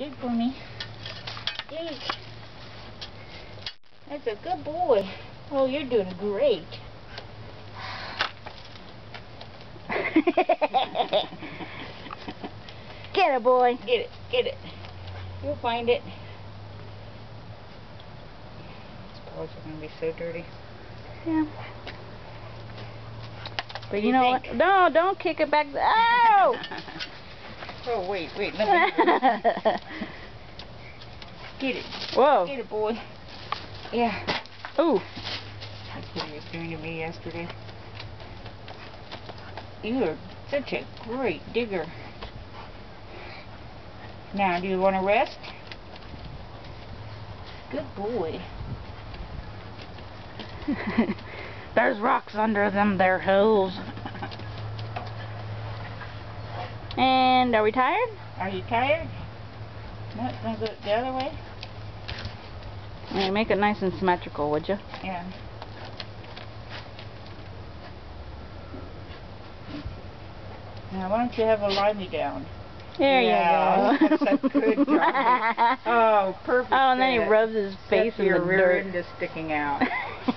Dig for me. Dig. That's a good boy. Oh, you're doing great. Get it, boy. Get it. Get it. You'll find it. These paws are going to be so dirty. Yeah. But you know what? No, don't kick it back. Oh! Oh, wait. Let me get it. Whoa. Get it, boy. Yeah. Ooh. That's what he was doing to me yesterday. You are such a great digger. Now, do you want to rest? Good boy. There's rocks under them there holes. And are we tired? Are you tired? No, it's going to go the other way? Yeah, make it nice and symmetrical, would you? Yeah. Now, why don't you have a lie-me down? There you go. That's a good job. Oh, perfect. Oh, and then he rubs his face in the your rear dirt. end is sticking out.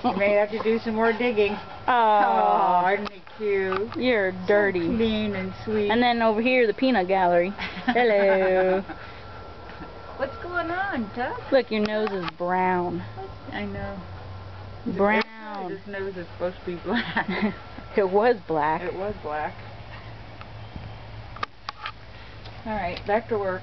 You may have to do some more digging. Oh, Isn't he cute? you're dirty. So clean and sweet. And then over here, the peanut gallery. Hello. What's going on, Tuck? Look, your nose is brown. I know. Brown. His nose is supposed to be black. It was black. It was black. All right, back to work.